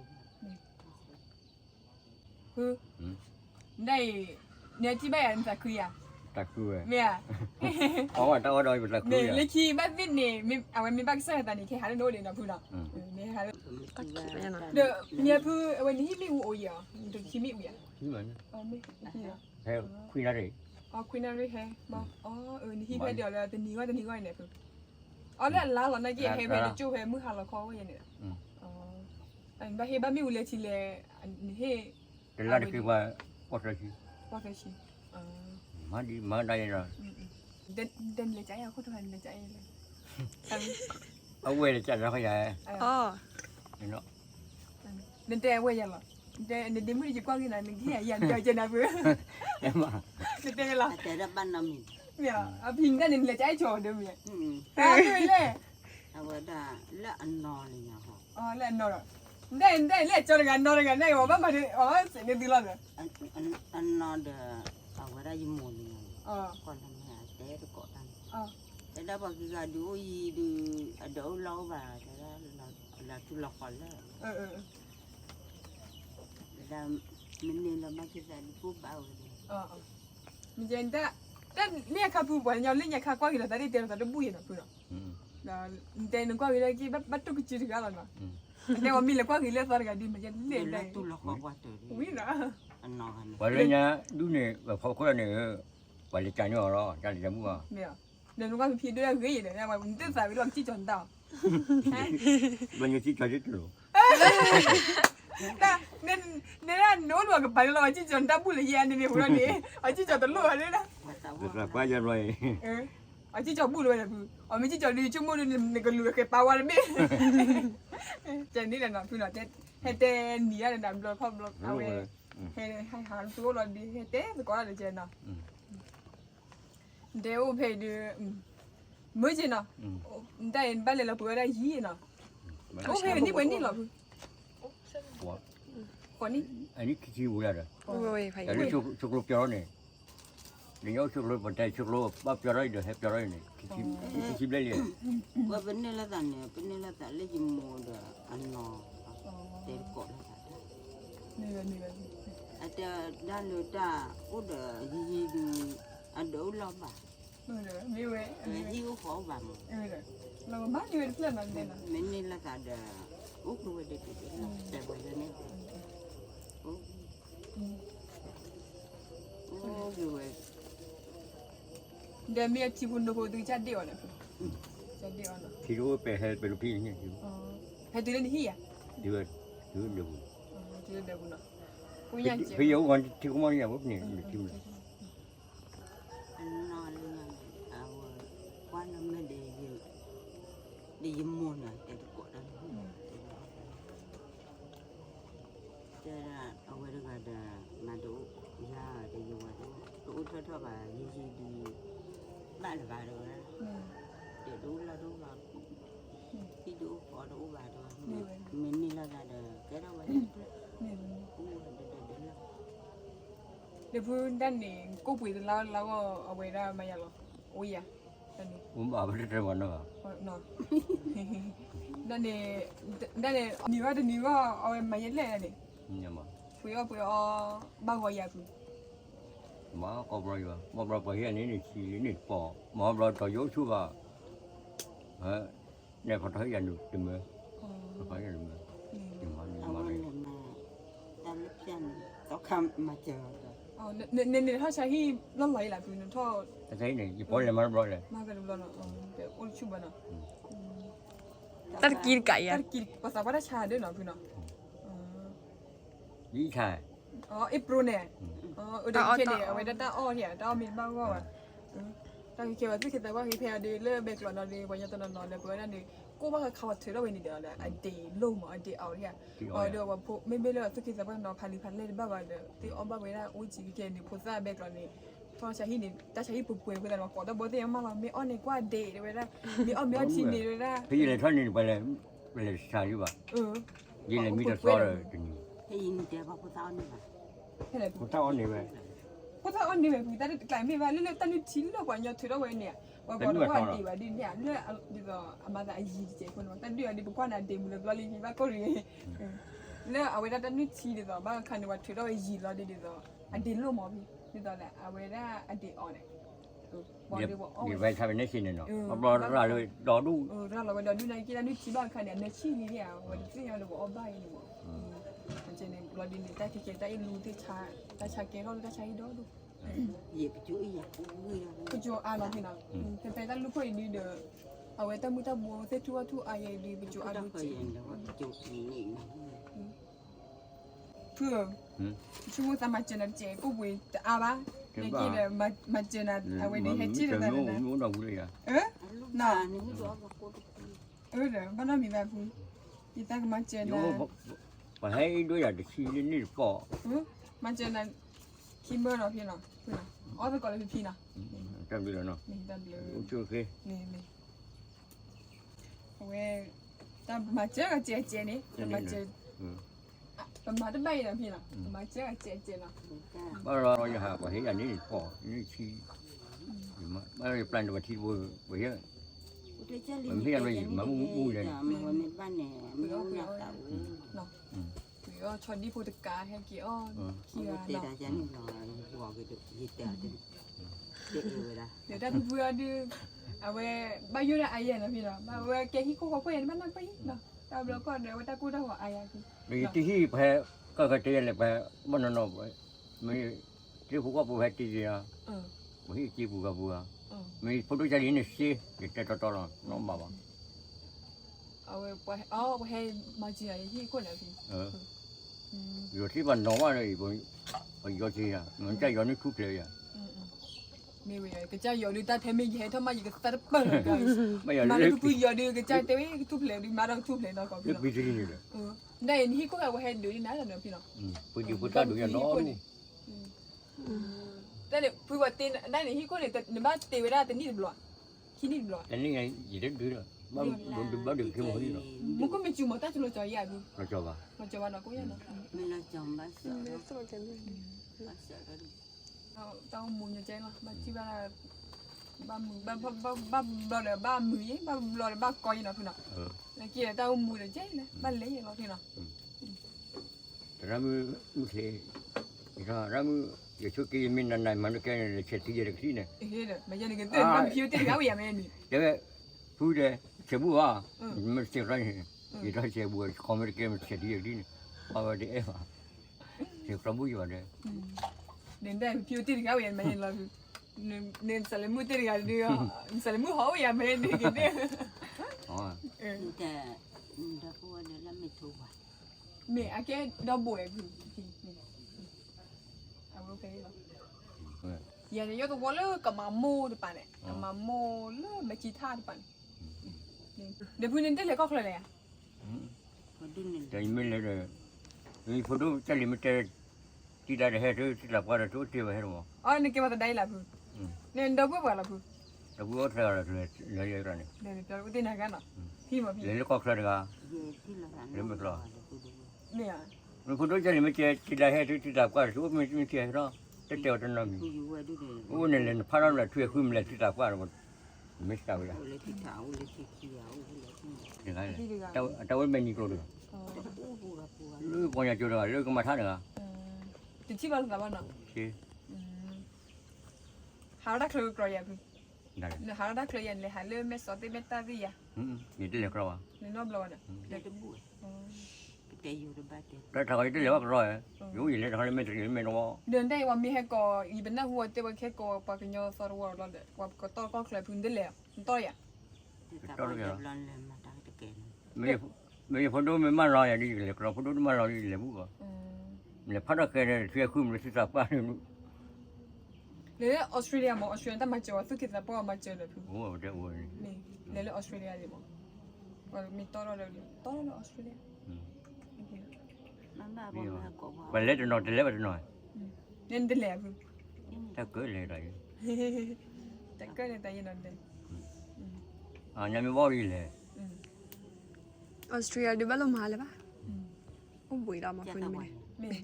คือได้เนี่ยที่บ้านจะคุยอ่ะ ตะกุย เมีย อ๋อแต่ว่าโดยเป็นตะกุ เนี่ย ย เลยขี้บ้านวินเนี่ยมีเอาไว้มีบ้านเสื้อแต่นี่แค่หาเรื่องโน้ตเดียวนะพูดเนาะเนี่ยหา ก็คิดไปยังไง เดี๋ยวเนี่ยพูดวันนี้ไม่อูอ่ะเดี๋ยวขี้ไม่อูอ่ะ นี่เหมือน ไม่ขี้อ่ะ แค่คุยอะไร คุยนั่นด้วยแฮะบอกนี่ขี้แค่เดียวแล้วแต่นี้ว่าเนี่ยคือแล้วล้างหลังนั่นกี่แฮไปจู้แฮมือหาเราคอว่าอย่างเนี้ยอันบ้าเฮบ้าไม่อูเลยทีเลยอันนี้เฮ แต่ละคือว่าก็จะคือ ว่าแค่ชีมาได้ยังไง เดินเลยใจเอาคนทุกคนเลยใจเลย เอาเวรจัดแล้วก็ใหญ่ อ๋อ เนาะ เดินแต่เว้ยยังหรอเดินมือจะกว้างขนาดนึงที่ยันเจอนะเพื่อ เอ็มอ่ะ เดินหรอ แต่ละบ้านน้ำมี เนี่ยพิงกันเลยใจโชว์เดิมเนี่ยด้วยเลย เอาไว้ได้ละอันนอนเลยนะฮะ เล่นนอนได้เล่นจอกันนอนกันได้ว่าบ้านมาเสร็จเดือนละเนี่ย อันนอนเด้อเอาไว้ได้ยิมมูลเลยก่อนทำงานแต่ก็ก่อนแต่ได้บอกคือการดูดูเดี๋ยวเราแบบแต่เราทุลักก่อนแล้วแล้วมันเนี่ยเราไม่คิดอะไรพูดเบาเลย มีเจนแต่เนี่ยข้าพูดว่าเนี่ยเล่นเนี่ยข้ากว้างขนาดนี้เดินแต่ดูบุยนะพูดแล้วเดินกว้างขนาดนี้บัตรก็จืดกันแล้วนะแต่ว่ามีเล็กกว้างขนาดนี้ตอนกันดีมันจะเล่นได้ ทุลักว่าตัวนี้ วิ่งนะ อันนอน วันนี้เนี่ยดูเนี่ยแบบเขาคนละเนี่ยวันนี้ใจเนี่ยรอใจจะมั่ว เนี่ยเดินกว้างพี่ด้วยเฮ้ยเนี่ยว่ามันเต้นสายไปลองจี้จนดาว วันนี้ที่ใจจะรู้ น่ะเนี่ยโน้ตว่ากับไปเราจี้จนดาวบุหรี่ยันเนี่ยหัวนี่เอาจี้จนตลอดเลยนะ แต่ว่าจะรวย เอาจี้จนบุหรี่เลยเอาไม่จี้จนดีชั่วโมงนึงเนี่ยก็รู้แค่ปาวอะไรไม่เจนนี่แหละนะพี่น้องให้เต้นหนีอะไรนั่นเราพร้อมเราเอาไว้ให้หาตัวเราดีให้เต้นก็อะไรเจนนะเดี๋ยวไปดูมื้อจีน่ะได้บ้านเลยเราเปิดได้ยี่น่ะโอเคนี่วันนี้เหรอ ก่อนนี้ อันนี้ขี้วัวเลย โอ้ยไผ่ แต่นี่ชุกลูกเปล่าเนี่ยนี่เอาชุกลูกบนใจชุกลูกบ้าเปล่าเลยเดี๋ยวให้เปล่าเลยเนี่ยขี้ได้เลย ว่าเป็นนี่ละแต่เนี่ยเป็นนี่ละแต่เล่ยโมเดอันนอเด็กกดละแต่ นี่เลย อาจจะด้านเลยจ้าอุดยีดูอันเดียวเราบ้า นี่เว้ย ยีก็ขอบ้า เลยเราบ้านนี่เป็นเพื่อนมันเลยนะ มันนี่ละแต่เดอุกดูเด็กแต่บ่ได้เนี่ยโอ้ยเว้ย เดี๋ยวมีที่บุญโดโหดูจัดเดียวนะจัดเดียวนะ ที่รู้ไปให้ไปลูกพี่เนี่ย ให้ดูเล่นที่อ่ะ เดือดเดือดเดือด ดูเดี๋ยวบุญนะกูยังเจ็บ พี่เอาวันที่เขามาเนี่ยปุ๊บเนี่ยที่ อันนอนเลยเอาวันนั้นไม่ได้ยินมูนะแต่กดอันแต่เอาไว้ด้วยกันมาดูยาเดี๋ยวว่าดูทั่วๆไปยีดีบ้านละบ้านเลยนะเดี๋ยวดูละดูละที่ดูพอดูบ้านด้วยมันนี่ละแต่แกเราไว้กูเดี๋ยว เดี๋ยวพูดด้านนี้กูปุ๋ยแล้วก็เอาไว้ได้มาอย่างหรอโอ้ยอ่ะด้านนี้ ผมบอกไม่ได้วันนั้น นอนด้านนี้นี่ว่าเอาไว้มาเย็นเลยนี่ เนี่ยมา ปุ๋ยเอาบ้างไว้ยาปุ๋ย มาก็บริวารมาบริวารเฮียนี่นี่ชีนี่ปอมาบริวารต่อยชูว่าเนี่ยพอท้ายยันดูตึงมือพอท้ายยันดูมือตึงมัน เอา มา วัน เลย เลยมาตอนเล็กๆต้องคำมาเจอ อ๋อเนี่ยถ้าใช้ที่ล่อนไหลแหละปุ๋ยนั่นท่อ แต่ใช่เนี่ยยี่ปอยเลยมาบริวารเลย มากันดูแล้วเนาะเดี๋ยวอุ้นชุบเนาะ ตัดกินไก่ ตั อ่ะ ดกินภาษาวัฒนชาด้วยเนาะพี่เนาะ ยี่ชาย อ๋อเอปรูเนี่ยอ๋อเดี๋ยวเขียนเนี่ยเอาไว้ด้านอ้อเนี่ยด้านมีบ้างว่าแต่เขียนว่าที่เขียนแต่ว่าเฮียดีเลิกเบรกหลอนดีวันยันตอนนอนเลยเพื่อนนั่นดีกูว่าเขาถือเราไว้นี่เดียวเลยอันดีลุ่มอันดีเอาเนี่ยเดี๋ยวว่าพวกไม่เลิกที่เขียนแต่ว่านอนพันเล่นบ้าบ้าเดี๋ยวที่อ้อมบ้าไว้ได้อุ้ยจีเขียนนี่พูดซะเบรกหลอนนี่พอใช้ที่นี่แต่ใช้ที่ปุ่ยๆเพื่อนมาก่อนแต่บอกที่ยังมาว่ามีอ้อนในกว่าเดย์เลยได้มีอ้อนทีนี่เลยได้ พี่เลยท่านนี่ไปเลยชายอยู่ป่ะยี่เลยมีแต่ซอเลยจริง ให้ยินเดี๋ยวพอพูดตอนนี้มา ให้ไหน กูเท่าอันนี้ไป ก็ถ้าอันนี้แบบแต่กลายไม่ว่าเรื่องตอนนี้ชิ้นเรากว่าจะถือเอาไว้เนี่ยว่าบอกว่าดีว่าดีเนี่ยเรื่องดีก็อามาแต่อายีเจ้าคนว่าแต่เดี๋ยวดีบุกว่าน่ะเดมเลยบลิที่ว่าก็เรียเรื่องเอาไว้ได้ตอนนี้ชิ้นดีก็บ้างคันว่าถือเอาไว้ยีเราดีก็อันเดียวมอพี่ดีตอนแหละเอาไว้ได้อันเดียวอ่อนเนี่ยบอกดีว่าอ๋อ ดีไปทำเป็นได้ชิ้นเนาะบริวารเลยรอดู เราไปดูในกีฬานี่ที่บ้านคันเนี่ยในชิ้นนี้เนี่ยวันที่เราบอกเอาใบนี่บอกมันจะในบลินี่แต่ที่เกิดได้รู้ที่ชาแต่ชาเกเขาได้ใช้ดอกดู เหยียบจุ้ยอยากอุ้ย ก็จะอ่านเราพี่น้องแต่แต่ลูกคนนี้เด้อเอาไว้แต่มือตาบัวเสทั่วทั่วอายดีไปจูอ่าน ก็ ดู เคย จี เห็นแล้วว่าจุ้ยนี่นะ เพื่อช่วยสามารถเจริญเจ้กูบุยแต่อาบ้าในกีฬามาเจริญเอาไว้ในเฮจิเด้อนะ นู้นเราบุรีอ่ะ ลูกน่ะนี่ก็ว่าโคตร เด้อบ้านเรามีแบบนี้ที่ตั้งมาเจริญ โย่ไปให้ด้วยอ่ะชีนี่ปอ มาเจริญคิมเบอร์เนาะพี่น้องพี่น้องอ๋อแต่ก่อนเลยพี่นะ จำได้แล้วเนาะ นี่ดันเลย โอเค นี่เอาไว้แต่มาเจอกับเจ๊นี่มาเจอมาได้ใบนะพี่น้องมาเจอกับเจ๊เนาะ บ้านเราอย่าหาไปให้อันนี้ปอนี่ชีมาบ้านเราปลายวันที่บัวบัวเยอะ มันพี่อะไรมันมูเลยมันวันนี้บ้านเนี่ยมันเอาหน้าตา เนาะหรือว่าชอนที่พูดกาให้กี่อ้อเคีย เดี๋ยว เนาะ จะนี่หน่อยบอกกันดูยีเตะเดี๋ยวเวลา เดี๋ยวได้เพื่อดื้อเอาไว้ใบยูนะไอ้นะพี่เนาะมาไว้แกที่กูเขาเห็นมันนั่นไปเนาะแต่แล้วก็เดี๋ยวตากูได้หัวไอ้พี่ มีที่แพ้ก็กระเทียมเลยแพ้บ้านนอกไปมีที่ผู้ก็ผู้แพ้ที่อ่ะมีที่ผู้ก็ผู้อ่ะมีผู้ดูใจดีนี่สิเด็กจะต่อแล้วน้องบ้า เอาไว้ไปให้มาเจียที่คนละพี่ อยู่ที่บ้านน้องว่าเลยไปอยู่ที่อ่ะมันจะอยู่ในคุกเลยอ่ะ มีเว้ยก็จะอยู่ดีแต่เทมีเหตุทำไมอยู่ก็ตัดเปิดกัน ไม่อยาก มา เล็ แล้ ก วกูอยู่ดีก็จะเตะทุบเลยดีมาแล้วทุบเลยเนาะก็ เล็ พี่ กวิธีนี่เลย ได้ที่ก็เอาไว้ให้ดูดีนะเนาะพี่เนาะ ผู้อยู่ผู้ตาดูอย่างน้อย ได้เนี่ยพูดว่าตีนได้เนี่ยที่คนเนี่ยแต่ในบ้านตีเวลาแต่นี่บล็อกที่นี่บล็อก แต่นี่ไงยี่เด็กดื้อ bao được khi một đi rồi mu ko me chu mo ta chu lo jo ya bu nó cho vào mo jo wa no ko ya no mình là chồng bác sợ bác sợ đó tao mu nya chen la ba chi ba ba mu yi ba ko yi no fu no na ki tao mu de chen la ba le yi no fu no ra mu thế ra mu giờ trước kia mình này mà nó cái này chết thì được gì này e de ma ya ni ke te ba phiu te ga ya me ni đấy phu đấy chế bùa à mình chế ra này thì ra chế bùa không biết cái mình chết thì được gì này ở đây em à chế ra bùa vào đây nên đây phiu te ga ya me ni la nên sa le mu te ga đi sa le mu ho ya me ni ke deแต่ดับบัวเนี่ยแล้วไม่ถูกอ่ะ me a ke do bo e bu a wo pe lo ya ne yo to wo le ka ma mo de pa ne ka ma mo le ma chi tha de pa ne de bu ne de le ko khla le ya พอดิ้นเนี่ย tại mình là rồi mình phụ nữ cho mình chơi chỉ là để hết rồi chỉ là qua là chỗ tiêu hết rồi a ne ke ba dai la bu ne do bo ba la bu là bùa ra là lấy ra này ne ne do de na ga na phi ma phi lấy có ra được à เย่ที่เราหัน lấy một lọ me ya mình phụ nữ cho mình chơi chỉ là hết rồi chỉ là qua chỗ mình chơi đó cái tiêu trên nó กูอยู่ว่าด้วยเลย ô này là phát ra là thuê khuyên là chỉ là qua rồi mình sao vậy เอาเลยที่ขาวเลยที่เขียวเลยที่ thì cái này tao bên mình rồi được อู้บัวบัว lưỡi con nhà chưa rồi lưỡi con mà thắt được à ti chi ba la ba na chứ ha da khlo kro ya bu đây ne ha da khlo ya le ha le me so te me ta vi ya vậy đây là rồi à ne no blo na แล้วจะบัวแต่อยู่ในบ้านเด็ก cái thằng ấy đây là rồi dù gì lấy thằng ấy mới được mới nó เดินได้ว่ามีให้ก่ออีเป็นหน้าหัวแต่ว่าแค่ก่อปากกันยอสอรวอแล้วเด้ว่าก็ต้อก็เคยพึ่งได้แล้วต้อยอ่ะ แต่ตอนเด็กร้อนเลยมาตั้งแต่เกิด mấy phụ nữ mới mang rồi đi là rồi phụ nữ mang rồi đi là bút rồi là phát ra cái này thuê khuyên là chỉ là qua nữa เลยออสเตรเลียมั้งออสเตรเลียแต่มาเจอสุดที่จะป้อมาเจอเลยพึ่ง ủa trời ơi นี่เลยออสเตรเลียเลยมั้งว่ามีต้อเลยต้อเลยออสเตรเลีย มันบ้าบ่มาก็ว่า và lấy cho nó thì lấy vào cho nó เน้นได้แล้วพึ่ง ta cưới lấy rồi แต่ก็เลยแต่ยันนั่นเด้ à nhà mình bỏ đi lấy ออสเตรียดูบ้านลมหาเลยปะโอ้บุยเรามา จะ คุย ตะ ไม่ วัน ได้ แม่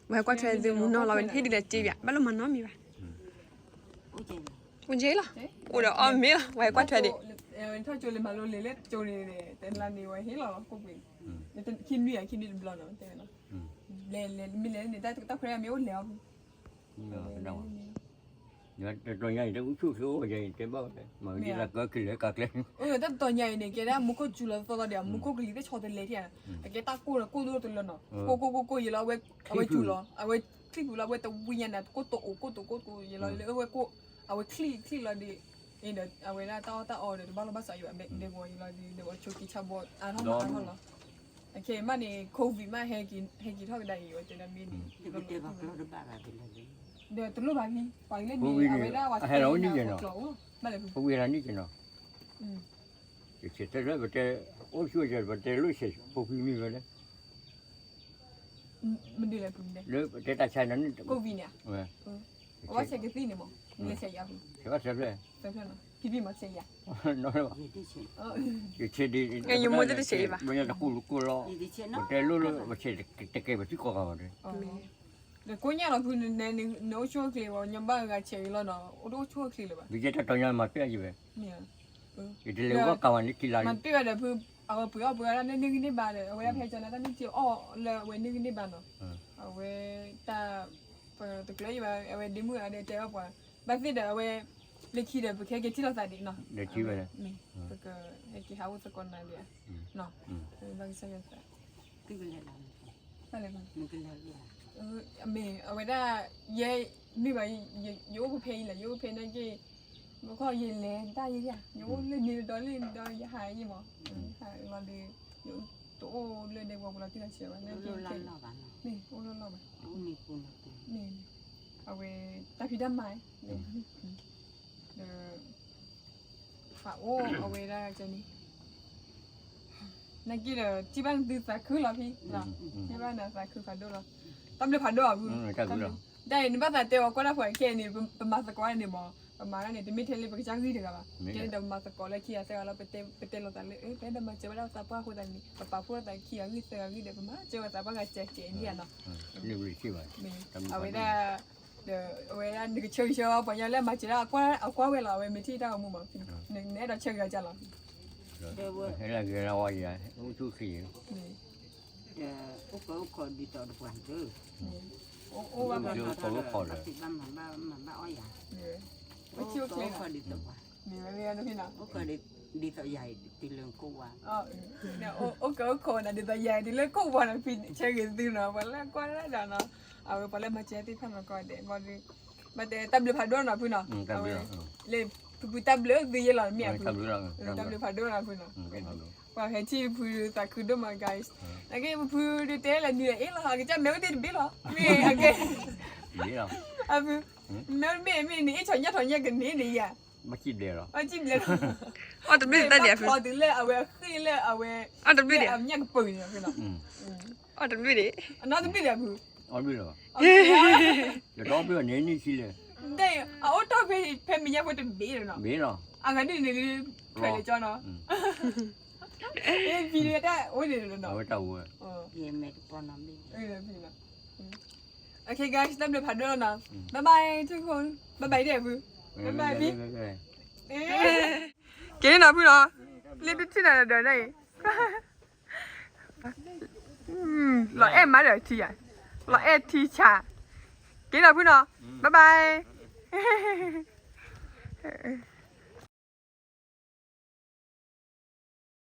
ไว้กว่าเธอจะมุนเราเป็นที่ดีเลยจีบอ่ะบ้านลมมันน้อยมีปะ อู้เจ๋ง คุณเจ๊ล่ะโอ้เดี๋ยวอ้อมมีล่ะไว้กว่าเธอดิ เท่าโจเลยมาโลเลยเลยโจเลยแต่ลานนี้ไว้ให้เราก็เป็นแต่คิดนี่คิดนี่บลอนเนาะแต่เนาะเลยมีเลยเนี่ยแต่ตะเครียมีโอ้แล้ว đâu rồi nhảy nó cũng chút số vậy cái bao mà như là có cái lưỡi cạc lên แต่ตัวใหญ่เนี่ยแกได้มุกจุลตัวเดียวมุกกลีได้ชอตเลยที่อ่ะแกตากูละกูดูตัวละเนาะกูอยู่แล้วเว้ยเอาไว้จุลเอาไว้คลิกอยู่แล้วเว้ยแต่วิญญาณน่ะกูโตกูอยู่แล้วเลยเว้ยกูเอาไว้คลิกแล้วดิเดี๋ยวเอาไว้ละตาอ๋อเดี๋ยวบ้านเราบ้านสายอยู่แบบเดี๋ยวอยู่แล้วดิเดี๋ยวชุกิชาบออ่านห้องเหรอโอเคมาเนี่ยโควิดมาให้กินเท่าใดอยู่จะได้มี เด็กเด็กบอกเราบ้าอะไรเลย เดี๋ยวตัวลูกบาพี่ปล่อยเล่นนี่เอาไว้ได้ว่ามาเลย không biết là như thế nào thì sẽ tới rồi vật ôi chúa trời vật lối sẽ phục vụ mình vậy đấy มันดีเลยคุณเด้ lối vật ta sai nó โควิดเนี่ย ว่าเช็คกี่เนี่ยมั้งไม่ใช่ยาพี่ sẽ bắt sớm rồi ใช่เพื่อนเนาะพี่พี่มาเช็คยา nó đâu ยี่ที่เช่น cái chơi đi bây giờ ta cu lo ยี่ที่เช่น vật เนาะ lối vật sẽ cái vật chút có rồi เดี๋ยวกูเนี่ยเราคือในโน้ตช่วยคลีว่ายังบ้างการเช็คแล้วเนาะโอ้ดูช่วยคลีเลยป่ะ bây giờ ta tao nhau mà biết gì vậy เนี่ย thì để lấy quá cao anh đi làm มันเปรี้ยวเดี๋ยวคือเอาเปรี้ยวแล้วนึกนี่บ้านเลยเอาไว้เพจนะตั้งนี่เจียวอ้อเลยไว้นึกนี่บ้านเนาะเอาไว้ตาตัวเกลืออยู่เอาไว้ดิมืออะไรเจ้าป่ะบางทีเดี๋ยวเอาไว้เล็กขี้เดี๋ยวไปแค่เกี่ยวที่เราใส่ดิเนาะ để chi vậy นี่เพราะก็ไอ้กี่หาวุฒิกรนั่นเดียเนาะบางสิ่งอย่าง ก็เป็นอะไร อะไรบ้าง มันเป็นอะไรอย่าง มีเอาไว้ได้เย่นี่แบบยูเพย์เลยยูเพย์นั่นกี่มันก็เย็นเลยได้ยังไงยูเล่นนี่ดอลลี่ดอลหายยี่หมอหายเราดียูตัวเล่นในวงเราที่เราเชื่อว่านั่น เรา กี่ เล่นเราบ้าน นี่โอ้เราเราแบบ อู้มีคุณคุณ นี่เอาไว้ตาพิดามไม้นี่ฝาโอ้เอาไว้ได้จะนี่นั่นกี่เดี๋ยวที่บ้านดูสักคือเราพี่เนาะที่บ้านน่ะสักคือฝันดูเราตั้มเลยผ่านด้วยอ่ะ ta cứ rồi ได้นี่บ้านแต่เตียวก็ได้ผลแค่นี้เป็นมาสกว่านี่หมอ ประมาณนั้นเนี่ยไม่เทเลไปจ้างที่ถึงอะเดี๋ยวมาตะกอนแล้วขี้เสือเราไปเต้นเราแต่เลยเดี๋ยวมาเจอเราตาป้าคนนี้ป้าพูดแต่ขี้ขี้เสือขี้เดี๋ยวมาเจอตาป้าก็เจ๊เนี่ยเนาะ นี่วิธีว่า เอาไว้ได้เดี๋ยวเอาไว้ได้นึกเชื่อเชื่อปัญญาแล้วมาเจอเอากว่าเวลาไว้ไม่ที่ได้เอามุมฟินหนึ่งเนี่ยเราเชื่อกันจ้ะล่ะ ให้เราเกิดเราว่าอย่างนี้ทุกสิ่ง โอ้ก็ดีต่อทุกวันเด้อ โอ้ว่ามัน ติดบ้าอ้อยอย่าง ไม่เชื่อเคล ก็ดีต่อวัน นี่ไม่เรียนนะพี่นะ โอ้ก็ดีต่อใหญ่ตีเรื่องกูว่า เนี่ยโอ้ก็คนอ่ะดีแต่ใหญ่ดีเลยก็วันนั้นฟินเชื่อกันตีนะวันแรกก็ได้ด่านะเอาไปแล้วมาเจอที่ทำมาก่อนเดี๋ยววันนี้มาเดี๋ยวตับเลือดผัดด้วยนะพี่นะเอาเลยผู้ตับเลือดดีหล่อเมียพี่ตับเลือดผัดด้วยนะพี่นะว่าเห็นที่ผู้ตักคือด้วยมา guys แล้วก็ผู้ดูเตะแล้วนี่เอ๊ะเราหากิจแมวเตะบิลล์มีอะไรนี่เหรออ่ะพี่แมวมีนี่ถอนยากันนี่อ่ะ มาคิดเดียวเหรอ มาจิ้มเลย อ๋อแต่ไม่ได้เดี๋ยว พอถึงเลยเอาไว้ขึ้นเลยเอาไว้ อ๋อแต่ไม่ได้ เอาเนี่ยก็ปืนเนี่ยพี่น้อง อ๋อแต่ไม่ได้ อันนั้นไม่ได้พี่ อ๋อด้วยเหรอเดี๋ยวต้องไปวันนี้นี่สิเลย ได้เอาตัวเพมีอย่างว่าจะบีเลยเนาะ มีเหรอ อันนั้นนี่เพลย์จ้าเนาะพี่เนี่ยได้โอ้ยเดี๋ยวเนาะ เอาไว้เต่าอ่ะ เยี่ยมเลยปอนน้ำดี พี่นะโอเค guys ตับเลือดผัดด้วยนะบ๊ายบายทุกคนบ๊ายบายเดี๋ยวพี่บ๊ายบายพี่เก๋นะพี่เนาะเล่นที่ไหนเดี๋ยวได้เราเอ็มมาเดี๋ยวทีอ่ะเราเอ็มทีชาเก๋นะพี่เนาะบ๊ายบาย